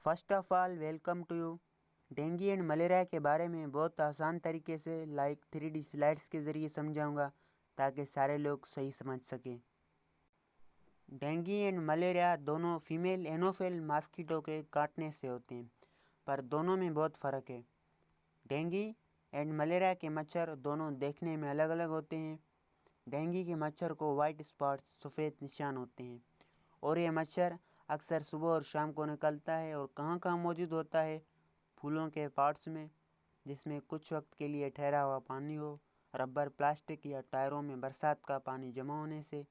First of all welcome to you. Dengue and malaria के बारे में बहुत आसान तरीके से 3D स्लाइड्स के ज़रिए समझाऊंगा ताकि सारे लोग सही समझ सकें। डेंगू एंड मलेरिया दोनों फीमेल एनोफिल मॉस्किटो के काटने से होते हैं, पर दोनों में बहुत फ़र्क है। डेंगू एंड मलेरिया के मच्छर दोनों देखने में अलग अलग होते हैं। डेंगू के मच्छर को वाइट स्पॉट सफ़ेद निशान होते हैं और ये मच्छर अक्सर सुबह और शाम को निकलता है और कहाँ कहाँ मौजूद होता है, फूलों के पार्ट्स में जिसमें कुछ वक्त के लिए ठहरा हुआ पानी हो, रबर, प्लास्टिक या टायरों में बरसात का पानी जमा होने से।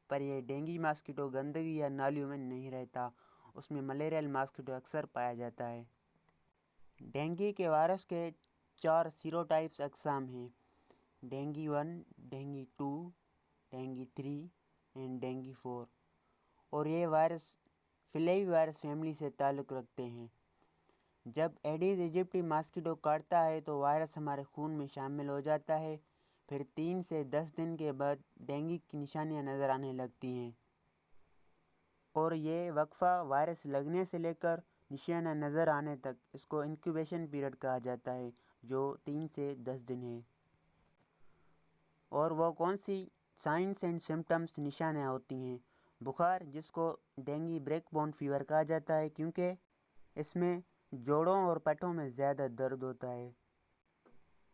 पर यह डेंगू मॉस्किटो गंदगी या नालियों में नहीं रहता, उसमें मलेरियल मॉस्किटो अक्सर पाया जाता है। डेंगू के वायरस के 4 सीरोटाइप्स अक़साम हैं: dengue 1, dengue 2, dengue 3 and dengue 4। और ये वायरस फ्लाई वायरस फैमिली से ताल्लुक़ रखते हैं। जब एडिस इजिप्टी मॉस्किटो काटता है तो वायरस हमारे खून में शामिल हो जाता है। फिर 3 से 10 दिन के बाद डेंगू की निशानियां नज़र आने लगती हैं और ये वक्फा वायरस लगने से लेकर निशानियां नज़र आने तक, इसको इंक्यूबेशन पीरियड कहा जाता है, जो 3 से 10 दिन है। और वो कौन सी साइंस एंड सिम्टम्स निशानियाँ होती हैं? बुखार, जिसको डेंगू ब्रेकबोन फीवर कहा जाता है क्योंकि इसमें जोड़ों और पेटों में ज़्यादा दर्द होता है।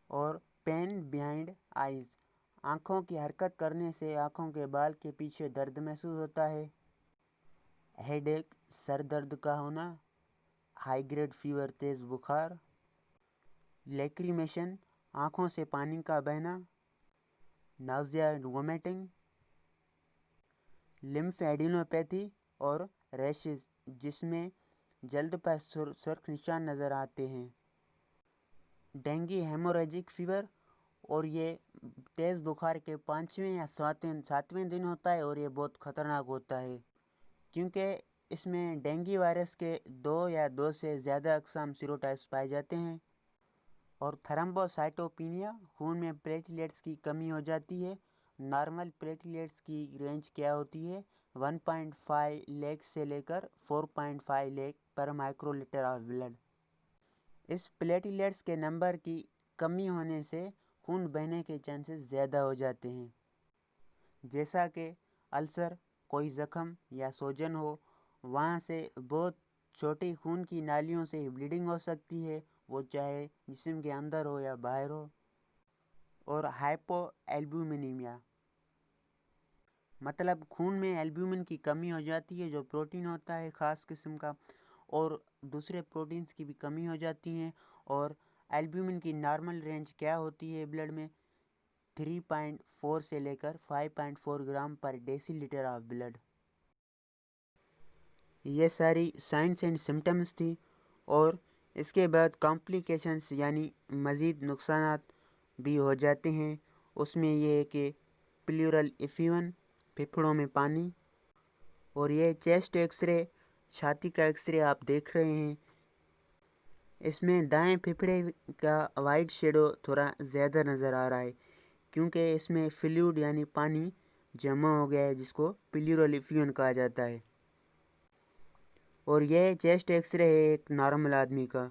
और पेन बिहाइंड आइज़, आँखों की हरकत करने से आँखों के बाल के पीछे दर्द महसूस होता है। हेडेक, सर दर्द का होना। हाई ग्रेड फीवर, तेज़ बुखार। लैक्रिमेशन, आँखों से पानी का बहना। Nausea and vomiting. लिम्फेडिनोपैथी और रैशेज, जिसमें जल्द पर सुर्ख निशान नज़र आते हैं। डेंगू हेमोरेजिक फीवर, और ये तेज़ बुखार के 5वें या 7वें दिन होता है और ये बहुत ख़तरनाक होता है क्योंकि इसमें डेंगू वायरस के 2 या 2 से ज़्यादा अक़साम सीरोटाइप्स पाए जाते हैं। और थ्रोम्बोसाइटोपिनिया, खून में प्लेटलेट्स की कमी हो जाती है। नॉर्मल प्लेटलेट्स की रेंज क्या होती है? 1.5 लाख से लेकर 4.5 लाख पर माइक्रोलीटर ऑफ ब्लड। इस प्लेटलेट्स के नंबर की कमी होने से खून बहने के चांसेस ज़्यादा हो जाते हैं, जैसा कि अल्सर, कोई ज़ख्म या सूजन हो, वहाँ से बहुत छोटी खून की नालियों से ब्लीडिंग हो सकती है, वो चाहे जिस्म के अंदर हो या बाहर हो। और हाइपो एल्ब्यूमिनीमिया, मतलब खून में एल्ब्यूमिन की कमी हो जाती है, जो प्रोटीन होता है ख़ास किस्म का, और दूसरे प्रोटीन्स की भी कमी हो जाती है। और एल्ब्यूमिन की नॉर्मल रेंज क्या होती है ब्लड में? 3.4 से लेकर 5.4 ग्राम पर डेसीलीटर ऑफ ब्लड। ये सारी साइंस एंड सिम्टम्स थी। और इसके बाद कॉम्प्लिकेशंस यानी मज़ीद नुकसानात भी हो जाते हैं। उसमें ये है कि प्लूरल इफ्यूजन, फेफड़ों में पानी। और ये चेस्ट एक्सरे, छाती का एक्सरे आप देख रहे हैं, इसमें दाएं फेफड़े का वाइट शेडो थोड़ा ज़्यादा नज़र आ रहा है क्योंकि इसमें फ्लूइड यानी पानी जमा हो गया है, जिसको प्लूरल इफ्यूजन कहा जाता है। और यह चेस्ट एक्सरे है एक नॉर्मल आदमी का,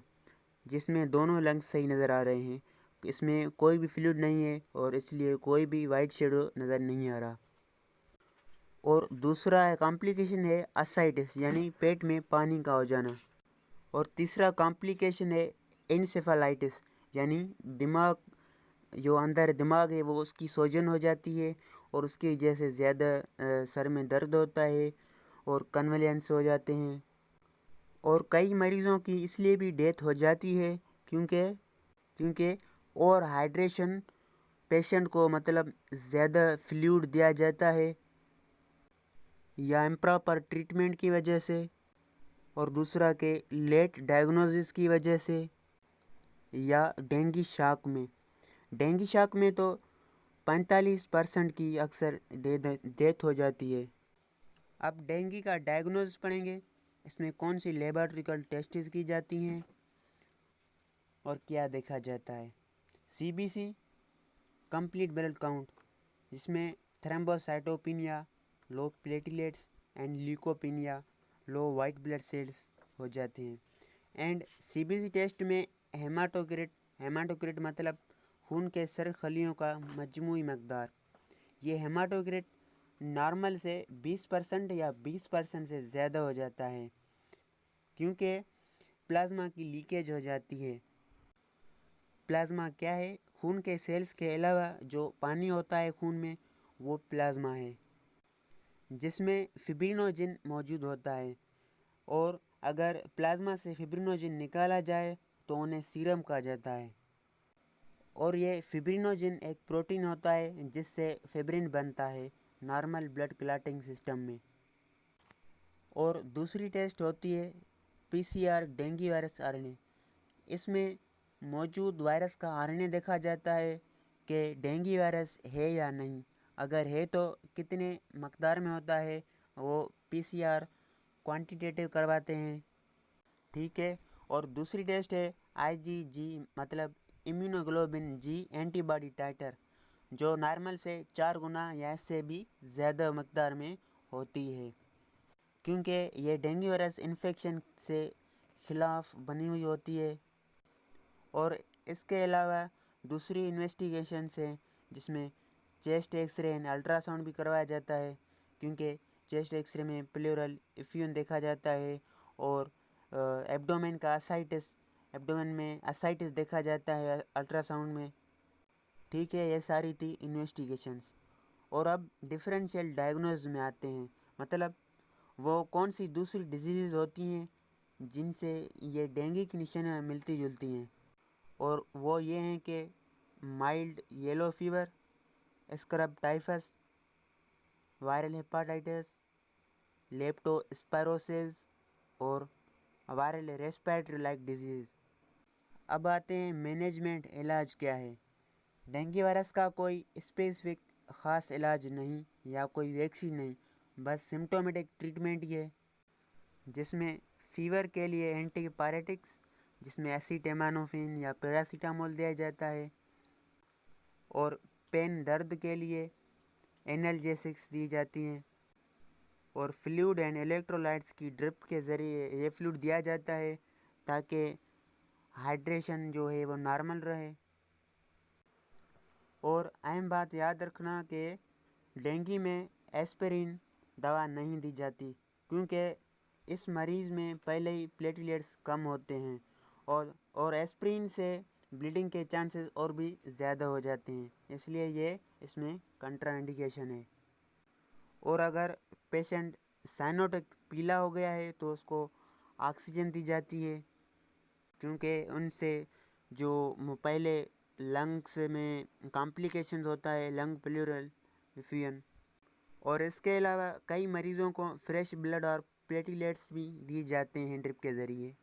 जिसमें दोनों लंग्स सही नज़र आ रहे हैं, इसमें कोई भी फ्लूइड नहीं है और इसलिए कोई भी वाइट शेडो नज़र नहीं आ रहा। और दूसरा कॉम्प्लिकेशन है असाइटिस, यानी पेट में पानी का हो जाना। और तीसरा कॉम्प्लिकेशन है एन्सेफेलाइटिस, यानी दिमाग, जो अंदर दिमाग है वो उसकी सूजन हो जाती है और उसकी वजह से ज़्यादा सर में दर्द होता है और कन्वलेंस हो जाते हैं। और कई मरीज़ों की इसलिए भी डेथ हो जाती है क्योंकि और हाइड्रेशन पेशेंट को, मतलब ज़्यादा फ्लूइड दिया जाता है, या इम्प्रॉपर ट्रीटमेंट की वजह से, और दूसरा के लेट डायग्नोसिस की वजह से, या डेंगू शॉक में तो 45% की अक्सर डेथ हो जाती है। अब डेंगू का डायग्नोसिस पढ़ेंगे, इसमें कौन सी लेबोरेटरिकल टेस्ट्स की जाती हैं और क्या देखा जाता है। CBC, कंप्लीट ब्लड काउंट, जिसमें thrombocytopenia, low platelets and leukopenia, low white blood cells, हो जाते हैं। एंड सीबीसी टेस्ट में हेमाटोक्रिट मतलब खून के सरखलियों का मजमूई मकदार, ये हेमाटोक्रिट नॉर्मल से 20% या 20% से ज़्यादा हो जाता है क्योंकि प्लाज्मा की लीकेज हो जाती है। प्लाज्मा क्या है? खून के सेल्स के अलावा जो पानी होता है खून में वो प्लाज्मा है, जिसमें फिब्रिनोजिन मौजूद होता है। और अगर प्लाज्मा से फिब्रिनोजिन निकाला जाए तो उन्हें सीरम कहा जाता है। और ये फिब्रिनोजिन एक प्रोटीन होता है जिससे फिब्रिन बनता है नॉर्मल ब्लड क्लॉटिंग सिस्टम में। और दूसरी टेस्ट होती है पीसीआर डेंगू वायरस आरएनए। इसमें मौजूद वायरस का आरएनए देखा जाता है कि डेंगू वायरस है या नहीं। अगर है तो कितने मकदार में होता है, वो पीसीआर क्वांटिटेटिव करवाते हैं, ठीक है। और दूसरी टेस्ट है आईजीजी मतलब इम्यूनोग्लोबिन जी एंटीबॉडी टाइटर, जो नॉर्मल से 4 गुना या इससे भी ज़्यादा मकदार में होती है क्योंकि ये डेंगू वायरस इन्फेक्शन से खिलाफ बनी हुई होती है। और इसके अलावा दूसरी इन्वेस्टिगेशन है जिसमें चेस्ट एक्सरे एंड अल्ट्रासाउंड भी करवाया जाता है क्योंकि चेस्ट एक्सरे में प्लेउरल इफ्यूजन देखा जाता है। और एब्डोमेन में असाइटिस देखा जाता है अल्ट्रासाउंड में, ठीक है। ये सारी थी इन्वेस्टिगेशंस। और अब डिफरेंशियल डायग्नोज में आते हैं, मतलब वो कौन सी दूसरी डिजीज़ होती हैं जिनसे ये डेंगू की निशानियाँ मिलती जुलती हैं। और वो ये हैं कि mild yellow fever, scrub typhus, viral hepatitis, leptospirosis और वायरल रेस्पिरेटरी लाइक डिजीज़। अब आते हैं मैनेजमेंट, इलाज क्या है। डेंगू वायरस का कोई स्पेसिफिक ख़ास इलाज नहीं या कोई वैक्सीन नहीं, बस सिम्टोमेटिक ट्रीटमेंट ही है, जिसमें फ़ीवर के लिए एंटीपायरेटिक्स जिसमें एसिटामिनोफेन या पैरासीटामोल दिया जाता है। और पेन दर्द के लिए एनाल्जेसिक्स दी जाती हैं। और फ्लूइड एंड इलेक्ट्रोलाइट्स की ड्रिप के ज़रिए ये फ्लूइड दिया जाता है ताकि हाइड्रेशन जो है वो नॉर्मल रहे। और अहम बात याद रखना कि डेंगू में एस्पिरिन दवा नहीं दी जाती क्योंकि इस मरीज़ में पहले ही प्लेटलेट्स कम होते हैं और एस्पिरिन से ब्लीडिंग के चांसेस और भी ज़्यादा हो जाते हैं, इसलिए ये इसमें कंट्राइंडिकेशन है। और अगर पेशेंट साइनोटिक पीला हो गया है तो उसको ऑक्सीजन दी जाती है क्योंकि उनसे जो पहले लंग्स में कॉम्प्लिकेशंस होता है, लंग प्लूरल इफ्यूजन। और इसके अलावा कई मरीज़ों को फ्रेश ब्लड और प्लेटलेट्स भी दिए जाते हैं ड्रिप के ज़रिए।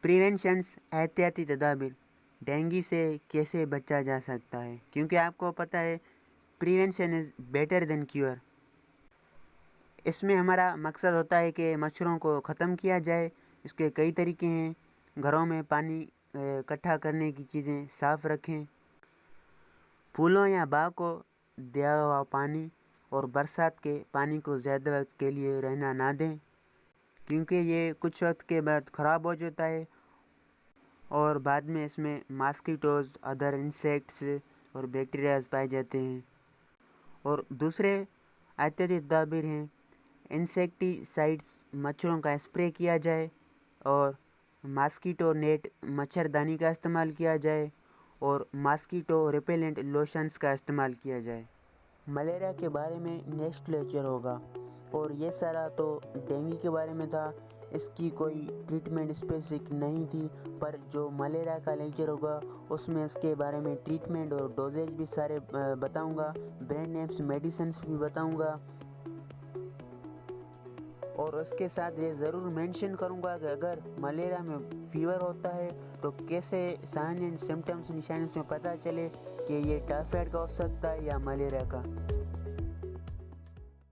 प्रिवेंशंस, एहतियाती तदाबीर, डेंगू से कैसे बचा जा सकता है, क्योंकि आपको पता है prevention is better than cure. इसमें हमारा मकसद होता है कि मच्छरों को ख़त्म किया जाए। इसके कई तरीके हैं। घरों में पानी इकट्ठा करने की चीज़ें साफ़ रखें, फूलों या बाग को दिया हुआ पानी और बरसात के पानी को ज़्यादा वक्त के लिए रहना ना दें क्योंकि ये कुछ वक्त के बाद ख़राब हो जाता है और बाद में इसमें मॉस्किटोज़, अदर इंसेक्ट्स और बैक्टीरियाज पाए जाते हैं। और दूसरे एहतियाती तदाबीर हैं इंसेक्टिसाइड्स, मच्छरों का स्प्रे किया जाए और मॉस्किटो नेट मच्छरदानी का इस्तेमाल किया जाए और मॉस्किटो रिपेलेंट लोशंस का इस्तेमाल किया जाए। मलेरिया के बारे में नेक्स्ट लेक्चर होगा। और ये सारा तो डेंगू के बारे में था, इसकी कोई ट्रीटमेंट स्पेसिफिक नहीं थी, पर जो मलेरिया का लेक्चर होगा उसमें इसके बारे में ट्रीटमेंट और डोजेज भी सारे बताऊंगा, ब्रांड नेम्स मेडिसिन्स भी बताऊंगा। और उसके साथ ये ज़रूर मेंशन करूंगा कि अगर मलेरिया में फ़ीवर होता है तो कैसे साइन एंड सिम्टम्स निशानी से पता चले कि ये टाइफाइड का हो सकता है या मलेरिया का।